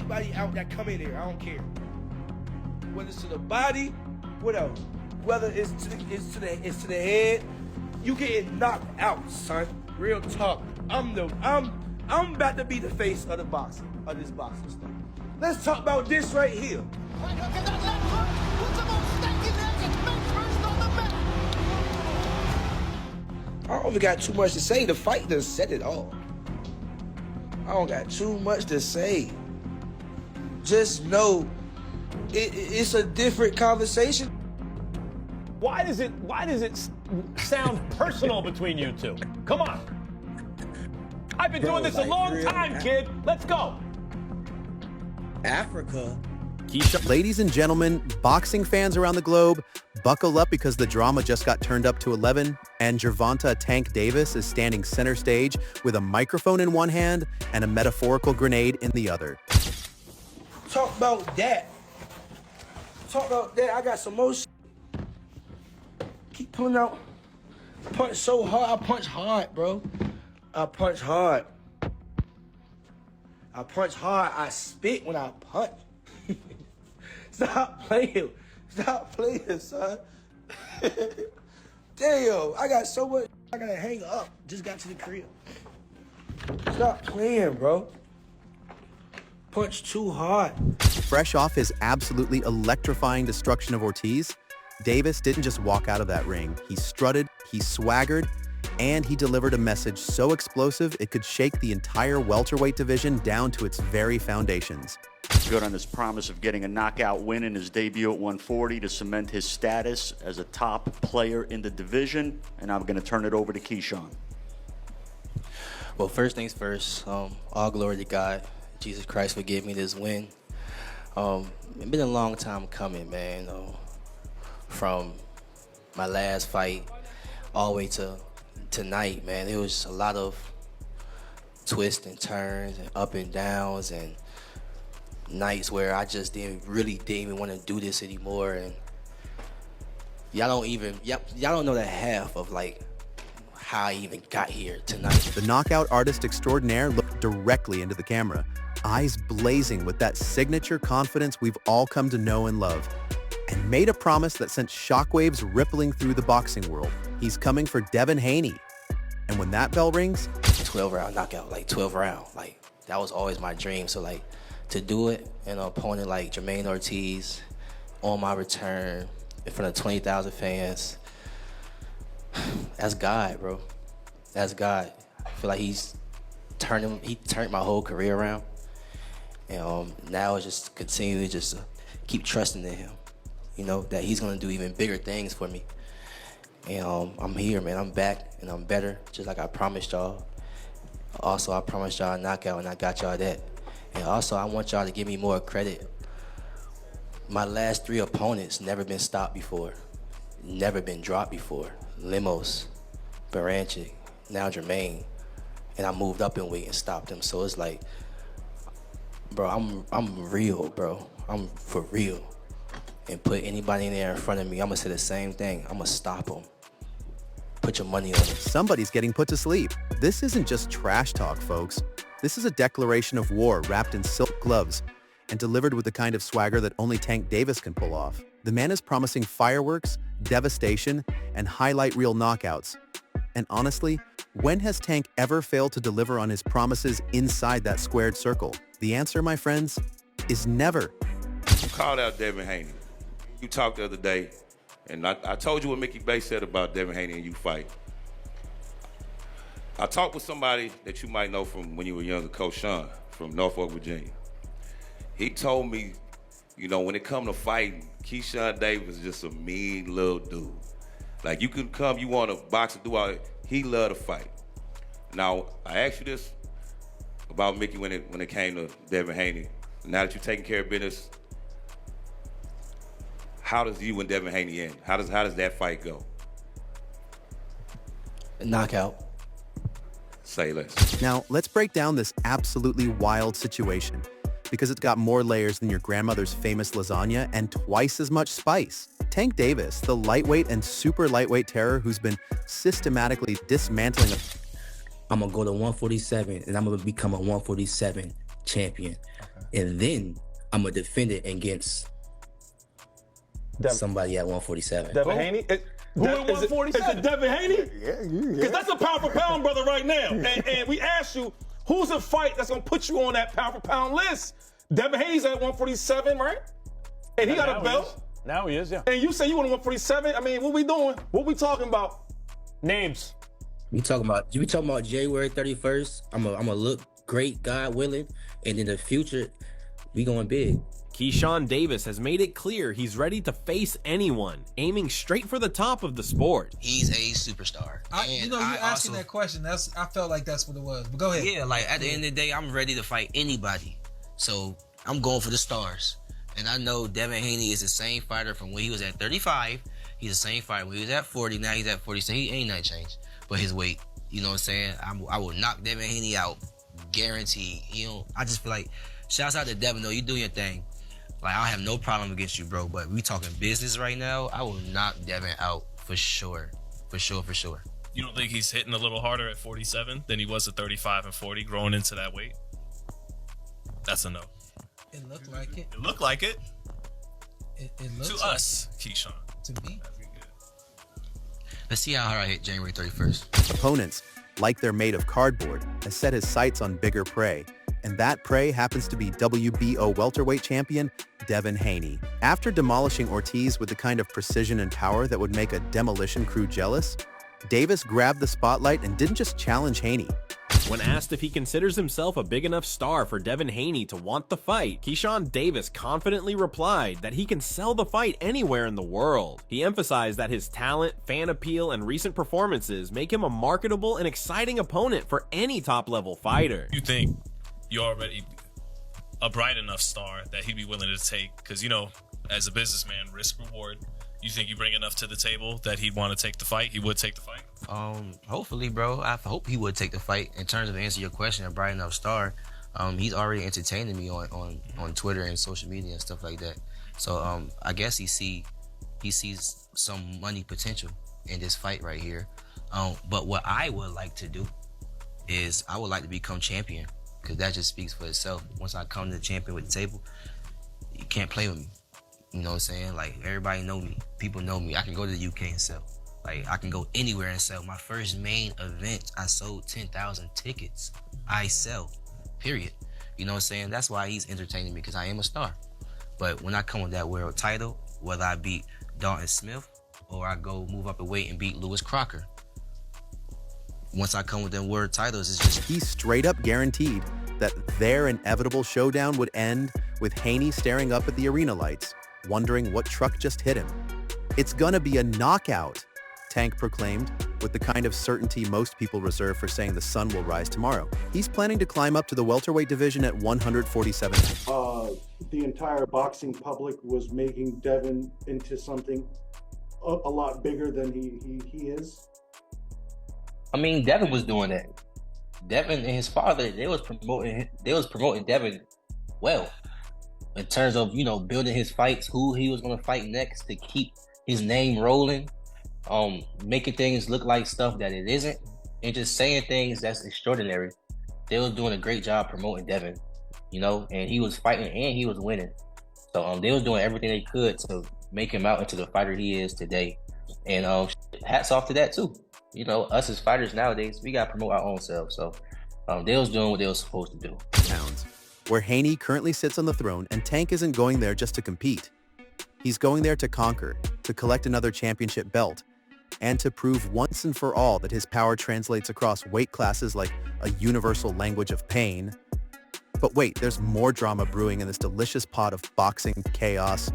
anybody out that come in here. I don't care. Whether it's to the body, what else? Whether it's to the head, you getting knocked out, son. Real talk. I'm about to be the face of this boxing stuff. Let's talk about this right here. Right hook and that left hook puts him on stacking edge and face first on the mat. I don't even got too much to say. The fight done said it all. I don't got too much to say. Just know it's a different conversation. Why does it sound personal between you two? Come on. I've been doing this a long time, kid. Let's go. Africa. Ladies and gentlemen, boxing fans around the globe, buckle up because the drama just got turned up to 11, and Gervonta Tank Davis is standing center stage with a microphone in one hand and a metaphorical grenade in the other. Talk about that. I got some more shit. Keep pulling out. Punch so hard. I punch hard, bro. I punch hard. I spit when I punch. Stop playing, son. Damn, I got so much I gotta hang up. Just got to the crib. Stop playing, bro. Punch too hard. Fresh off his absolutely electrifying destruction of Ortiz, Davis didn't just walk out of that ring. He strutted, he swaggered, and he delivered a message so explosive it could shake the entire welterweight division down to its very foundations. Good on his promise of getting a knockout win in his debut at 140 to cement his status as a top player in the division. And I'm going to turn it over to Keyshawn. Well, first things first, all glory to God. Jesus Christ for giving me this win. It's been a long time coming, man. From my last fight all the way to tonight, man. It was a lot of twists and turns and up and downs and nights where I just didn't even want to do this anymore. And y'all don't know the half of like how I even got here tonight. The knockout artist extraordinaire looked directly into the camera, eyes blazing with that signature confidence we've all come to know and love, and made a promise that sent shockwaves rippling through the boxing world. He's coming for Devin Haney. And when that bell rings, 12-round knockout, like 12 round, like that was always my dream. So like to do it in an opponent like Jermaine Ortiz on my return in front of 20,000 fans, that's God, bro. That's God. I feel like he turned my whole career around. And now it's just continue to just keep trusting in him, you know, that he's gonna do even bigger things for me. And I'm here, man. I'm back, and I'm better, just like I promised y'all. Also, I promised y'all a knockout, and I got y'all that. And also, I want y'all to give me more credit. My last 3 opponents never been stopped before, never been dropped before. Limos, Baranchik, now Jermaine, and I moved up in weight and stopped them. So it's like, bro, I'm real, bro. I'm for real. And put anybody in there in front of me, I'm gonna say the same thing. I'm gonna stop them. Put your money on it. somebody's getting put to sleep. This isn't just trash talk, folks. This is a declaration of war wrapped in silk gloves and delivered with the kind of swagger that only Tank Davis can pull off. The man is promising fireworks, devastation, and highlight reel knockouts. And honestly, when has Tank ever failed to deliver on his promises inside that squared circle? The answer, my friends, is never. You called out Devin Haney. You talked the other day, and I told you what Mickey Bay said about Devin Haney and you fight. I talked with somebody that you might know from when you were younger, Coach Sean, from Norfolk, Virginia. He told me, you know, when it come to fighting, Keyshawn Davis is just a mean little dude. Like, you can come, you want to box and do all that. He love to fight. Now, I asked you this about Mickey when it came to Devin Haney. Now that you're taking care of business, how does you and Devin Haney end? How does that fight go? Knockout. Say less. Now, let's break down this absolutely wild situation, because it's got more layers than your grandmother's famous lasagna and twice as much spice. Tank Davis, the lightweight and super lightweight terror who's been systematically dismantling. I'm gonna go to 147, and I'm gonna become a 147 champion. And then I'm going to defend it against somebody at 147. Devin Haney? Who at 147? Is it Devin Haney? Yeah. Because that's a pound for pound brother right now. And we asked you, who's a fight that's going to put you on that pound for pound list? Devin Haney's at 147, right? And he got a belt. Now he is, yeah. And you say you want 147? I mean, what we doing? What we talking about? Names. You talking about January 31st. I'm gonna look great, God willing, and in the future, we going big. Keyshawn Davis has made it clear he's ready to face anyone, aiming straight for the top of the sport. He's a superstar. You asking that question. I felt like that's what it was. But go ahead. Yeah, like at the end of the day, I'm ready to fight anybody. So I'm going for the stars. And I know Devin Haney is the same fighter from when he was at 35. He's the same fighter when he was at 40. Now he's at 40. So he ain't nothing changed. But his weight, you know what I'm saying? I will knock Devin Haney out, guaranteed. You know, I just feel like, shouts out to Devin, though. You do your thing. Like, I have no problem against you, bro. But we talking business right now. I will knock Devin out for sure. For sure. You don't think he's hitting a little harder at 47 than he was at 35 and 40 growing into that weight? That's a no. It looked like it. It looked like it. It looks to like us, Keyshawn. To me. Let's see how hard I hit January 31st. Opponents, like they're made of cardboard, has set his sights on bigger prey. And that prey happens to be WBO welterweight champion Devin Haney. After demolishing Ortiz with the kind of precision and power that would make a demolition crew jealous, Davis grabbed the spotlight and didn't just challenge Haney. When asked if he considers himself a big enough star for Devin Haney to want the fight, Keyshawn Davis confidently replied that he can sell the fight anywhere in the world. He emphasized that his talent, fan appeal, and recent performances make him a marketable and exciting opponent for any top-level fighter. You think you're already a bright enough star that he'd be willing to take? Because, you know, as a businessman, risk reward. You think you bring enough to the table that he'd want to take the fight? He would take the fight? Hopefully, bro. I hope he would take the fight. In terms of answering your question, a bright enough star, he's already entertaining me on Twitter and social media and stuff like that. So I guess he sees some money potential in this fight right here. But what I would like to do is I would like to become champion, because that just speaks for itself. Once I come to the champion with the table, you can't play with me. You know what I'm saying? Like, everybody know me. People know me. I can go to the UK and sell. Like, I can go anywhere and sell. My first main event, I sold 10,000 tickets. I sell, period. You know what I'm saying? That's why he's entertaining me, because I am a star. But when I come with that world title, whether I beat Dalton Smith or I go move up a weight and beat Lewis Crocker, once I come with them world titles, it's just... He straight up guaranteed that their inevitable showdown would end with Haney staring up at the arena lights, wondering what truck just hit him. It's gonna be a knockout, Tank proclaimed, with the kind of certainty most people reserve for saying the sun will rise tomorrow. He's planning to climb up to the welterweight division at 147. The entire boxing public was making Devin into something a lot bigger than he is. I mean, Devin was doing that. Devin and his father, they was promoting Devin well, in terms of, you know, building his fights, who he was going to fight next to keep his name rolling, making things look like stuff that it isn't, and just saying things that's extraordinary. They was doing a great job promoting Devin, you know, and he was fighting and he was winning. So they was doing everything they could to make him out into the fighter he is today. And hats off to that too. You know, us as fighters nowadays, we got to promote our own selves. So they was doing what they was supposed to do. Where Haney currently sits on the throne, and Tank isn't going there just to compete. He's going there to conquer, to collect another championship belt, and to prove once and for all that his power translates across weight classes like a universal language of pain. But wait, there's more drama brewing in this delicious pot of boxing chaos.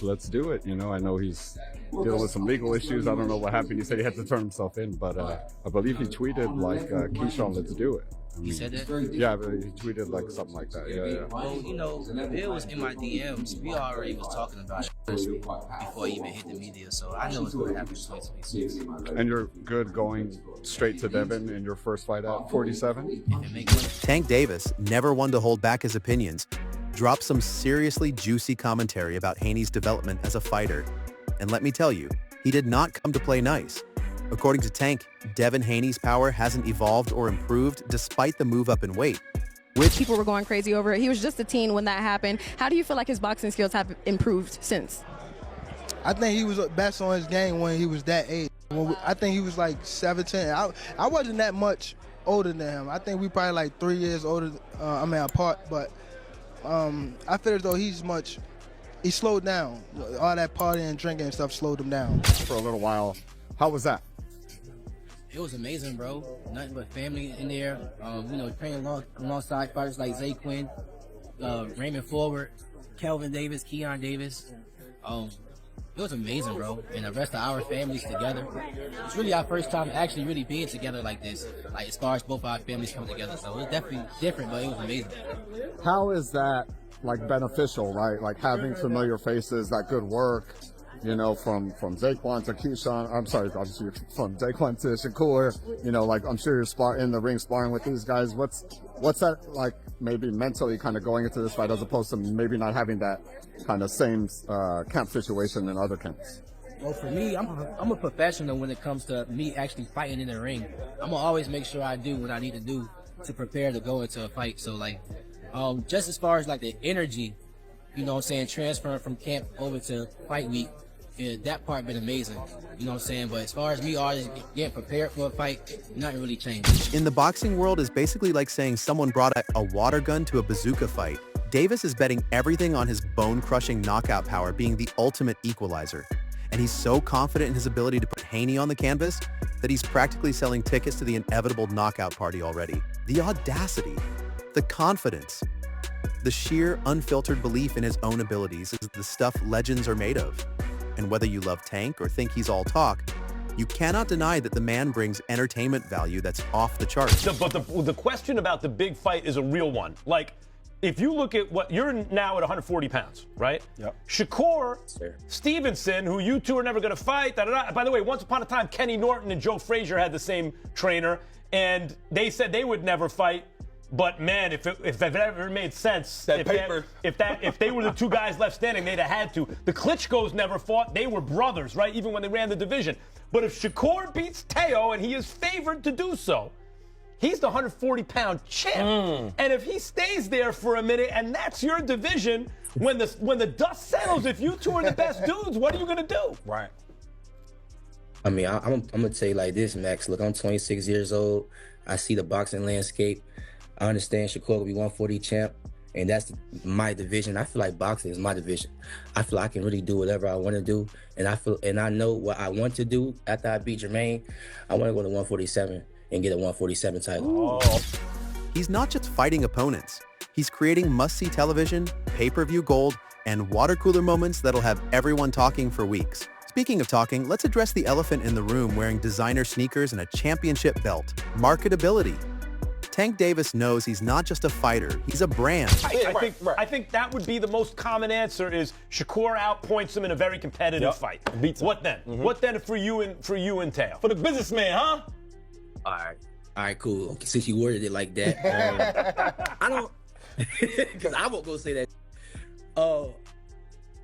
Let's do it. You know, I know he's dealing with some legal issues. I don't know what happened. He said he had to turn himself in, but I believe he tweeted like, Keyshawn, let's do it. I mean, He said that? Yeah, but he tweeted like something like that. Yeah. Well, you know, it was in my DMs. We already was talking about it before he even hit the media, so I know it's going to happen in 2026. And you're good going straight to Devin in your first fight at 47? Tank Davis, never one to hold back his opinions, dropped some seriously juicy commentary about Haney's development as a fighter. And let me tell you, he did not come to play nice. According to Tank, Devin Haney's power hasn't evolved or improved despite the move up in weight. Which people were going crazy over it. He was just a teen when that happened. How do you feel like his boxing skills have improved since? I think he was best on his game when he was that age. I think he was like 17. I wasn't that much older than him. I think we probably like 3 years older, apart. But I feel as though he slowed down. All that partying and drinking and stuff slowed him down. For a little while. How was that? It was amazing, bro. Nothing but family in there. Training alongside fighters like Zay Quinn, Raymond Forward, Kelvin Davis, Keyshawn Davis. It was amazing, bro. And the rest of our families together. It's really our first time actually really being together like this. Like as far as both our families come together. So it was definitely different, but it was amazing. How is that like beneficial, right? Like having familiar faces, that good work. From Zaquan to Keyshawn, obviously from Zaquan to Shakur, like I'm sure you're in the ring sparring with these guys. What's that like maybe mentally kind of going into this fight as opposed to maybe not having that kind of same camp situation in other camps? Well, for me, I'm a professional when it comes to me actually fighting in the ring. I'm going to always make sure I do what I need to do to prepare to go into a fight. So like, just as far as like the energy, transferring from camp over to fight week, that part been amazing, but as far as me always getting prepared for a fight, nothing really changed. in the boxing world is basically like saying someone brought a water gun to a bazooka fight. Davis is betting everything on his bone-crushing knockout power being the ultimate equalizer. And he's so confident in his ability to put Haney on the canvas that he's practically selling tickets to the inevitable knockout party already. The audacity, the confidence, the sheer unfiltered belief in his own abilities is the stuff legends are made of. And whether you love Tank or think he's all talk, you cannot deny that the man brings entertainment value that's off the charts. But the question about the big fight is a real one. Like, if you look at what you're now at 140 pounds, right? Yep. Shakur, Stevenson, who you two are never going to fight. By the way, once upon a time, Kenny Norton and Joe Frazier had the same trainer, and they said they would never fight. But man, if it ever made sense, if they were the two guys left standing, they'd have had to. The Klitschko's never fought; they were brothers, right? Even when they ran the division. But if Shakur beats Teo, and he is favored to do so, he's the 140-pound champ. And if he stays there for a minute, and that's your division, when the dust settles, if you two are the best dudes, what are you gonna do? Right. I mean, I'm gonna tell you like this, Max. Look, I'm 26 years old. I see the boxing landscape. I understand Shakur will be 140 champ, and that's my division. I feel like boxing is my division. I feel I can really do whatever I want to do, and I know what I want to do after I beat Jermaine. I want to go to 147 and get a 147 title. Oh. He's not just fighting opponents. He's creating must-see television, pay-per-view gold, and water cooler moments that'll have everyone talking for weeks. Speaking of talking, let's address the elephant in the room wearing designer sneakers and a championship belt. Marketability. Tank Davis knows he's not just a fighter, he's a brand. I think that would be the most common answer is Shakur outpoints him in a very competitive fight. Beats him. What then? What then for you and Teo? For the businessman, huh? All right, cool. Okay, since you worded it like that, I don't, because I won't go say that.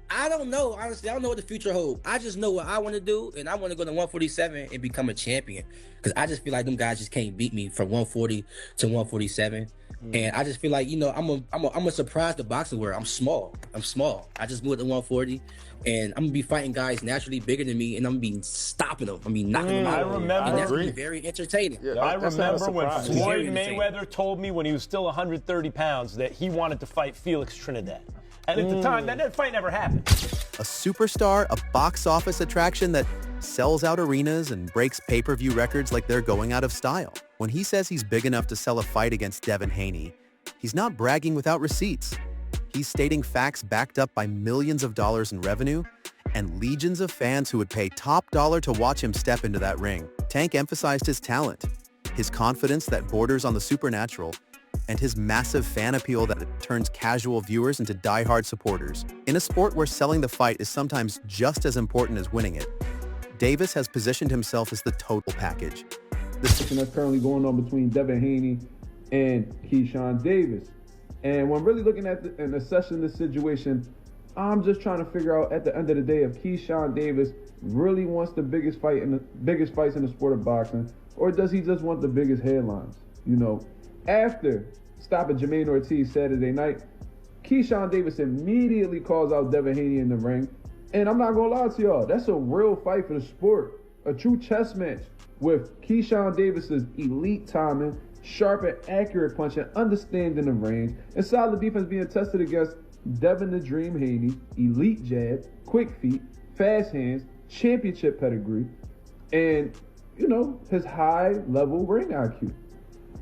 I don't know. Honestly, I don't know what the future holds. I just know what I want to do, and I want to go to 147 and become a champion. Because I just feel like them guys just can't beat me from 140 to 147. And I just feel like, I'm a surprise the boxing world. I'm small. I just moved to 140, and I'm gonna be fighting guys naturally bigger than me, and I'm gonna be stopping them. Knocking them out. I remember. And that's gonna be very entertaining. Yeah, I remember when Floyd Mayweather told me when he was still 130 pounds that he wanted to fight Felix Trinidad. And at the time, that fight never happened. A superstar, a box office attraction that sells out arenas and breaks pay-per-view records like they're going out of style. When he says he's big enough to sell a fight against Devin Haney, he's not bragging without receipts. He's stating facts backed up by millions of dollars in revenue and legions of fans who would pay top dollar to watch him step into that ring. Tank emphasized his talent, his confidence that borders on the supernatural, and his massive fan appeal that turns casual viewers into die-hard supporters. In a sport where selling the fight is sometimes just as important as winning it, Davis has positioned himself as the total package. The situation that's currently going on between Devin Haney and Keyshawn Davis. And when really looking at and assessing this situation, I'm just trying to figure out at the end of the day if Keyshawn Davis really wants the biggest fights in the sport of boxing, or does he just want the biggest headlines? You know, after stopping Jermaine Ortiz Saturday night, Keyshawn Davis immediately calls out Devin Haney in the ring. And I'm not gonna lie to y'all, that's a real fight for the sport. A true chess match with Keyshawn Davis's elite timing, sharp and accurate punching, understanding of range, and solid defense being tested against Devin the Dream Haney, elite jab, quick feet, fast hands, championship pedigree, and, you know, his high-level ring IQ.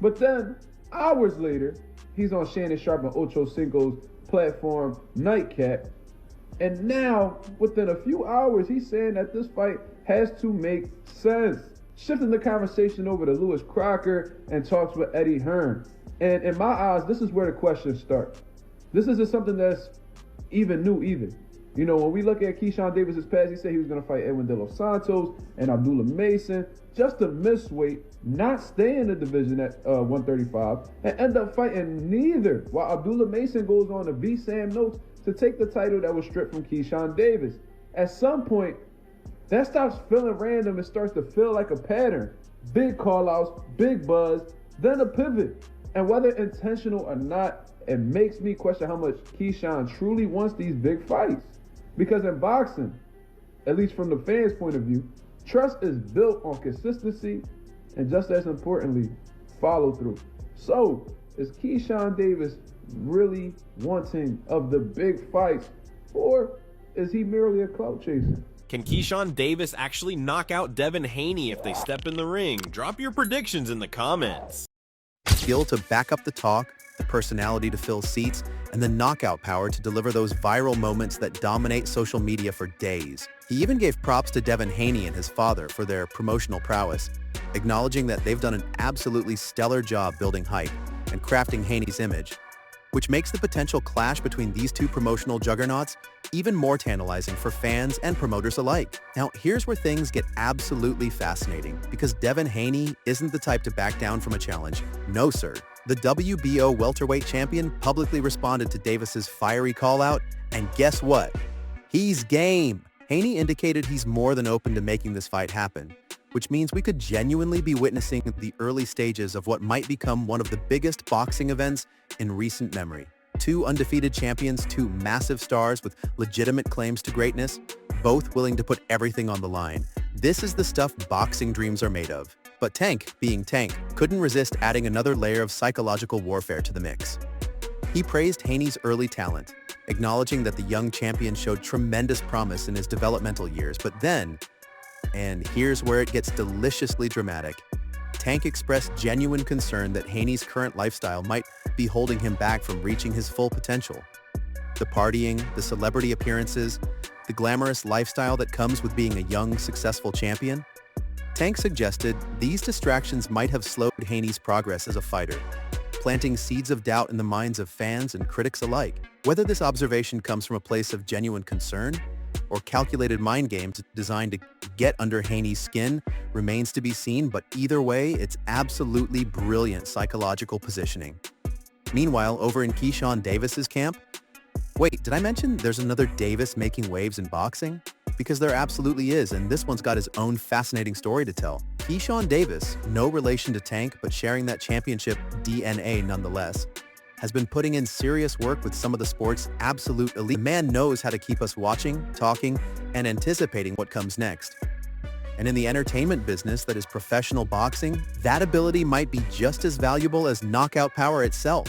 But then, hours later, he's on Shannon Sharp and Ocho Cinco's platform Nightcap, and now, within a few hours, he's saying that this fight has to make sense. Shifting the conversation over to Lewis Crocker and talks with Eddie Hearn. And in my eyes, this is where the questions start. This isn't something that's even new either. You know, when we look at Keyshawn Davis's past, he said he was going to fight Edwin De Los Santos and Abdullah Mason just to miss weight, not stay in the division at 135, and end up fighting neither, while Abdullah Mason goes on to beat Sam Notes to take the title that was stripped from Keyshawn Davis. At some point, that stops feeling random and starts to feel like a pattern. Big call-outs, big buzz, then a pivot. And whether intentional or not, it makes me question how much Keyshawn truly wants these big fights. Because in boxing, at least from the fans' point of view, trust is built on consistency and, just as importantly, follow through. So, is Keyshawn Davis really wanting of the big fights, or is he merely a clout chaser? Can Keyshawn Davis actually knock out Devin Haney if they step in the ring? Drop your predictions in the comments. Skill to back up the talk, the personality to fill seats, and the knockout power to deliver those viral moments that dominate social media for days. He even gave props to Devin Haney and his father for their promotional prowess, acknowledging that they've done an absolutely stellar job building hype and crafting Haney's image, which makes the potential clash between these two promotional juggernauts even more tantalizing for fans and promoters alike. Now, here's where things get absolutely fascinating, because Devin Haney isn't the type to back down from a challenge. No, sir. The WBO welterweight champion publicly responded to Davis's fiery call-out, and guess what? He's game. Haney indicated he's more than open to making this fight happen, which means we could genuinely be witnessing the early stages of what might become one of the biggest boxing events in recent memory. Two undefeated champions, two massive stars with legitimate claims to greatness, both willing to put everything on the line. This is the stuff boxing dreams are made of. But Tank, being Tank, couldn't resist adding another layer of psychological warfare to the mix. He praised Haney's early talent, acknowledging that the young champion showed tremendous promise in his developmental years, but then, and here's where it gets deliciously dramatic, Tank expressed genuine concern that Haney's current lifestyle might be holding him back from reaching his full potential. The partying, the celebrity appearances, the glamorous lifestyle that comes with being a young, successful champion. Tank suggested these distractions might have slowed Haney's progress as a fighter, planting seeds of doubt in the minds of fans and critics alike. Whether this observation comes from a place of genuine concern or calculated mind games designed to get under Haney's skin remains to be seen, but either way, it's absolutely brilliant psychological positioning. Meanwhile, over in Keyshawn Davis's camp, wait, did I mention there's another Davis making waves in boxing? Because there absolutely is, and this one's got his own fascinating story to tell. Keyshawn Davis, no relation to Tank, but sharing that championship DNA nonetheless, has been putting in serious work with some of the sport's absolute elite. The man knows how to keep us watching, talking, and anticipating what comes next. And in the entertainment business that is professional boxing, that ability might be just as valuable as knockout power itself.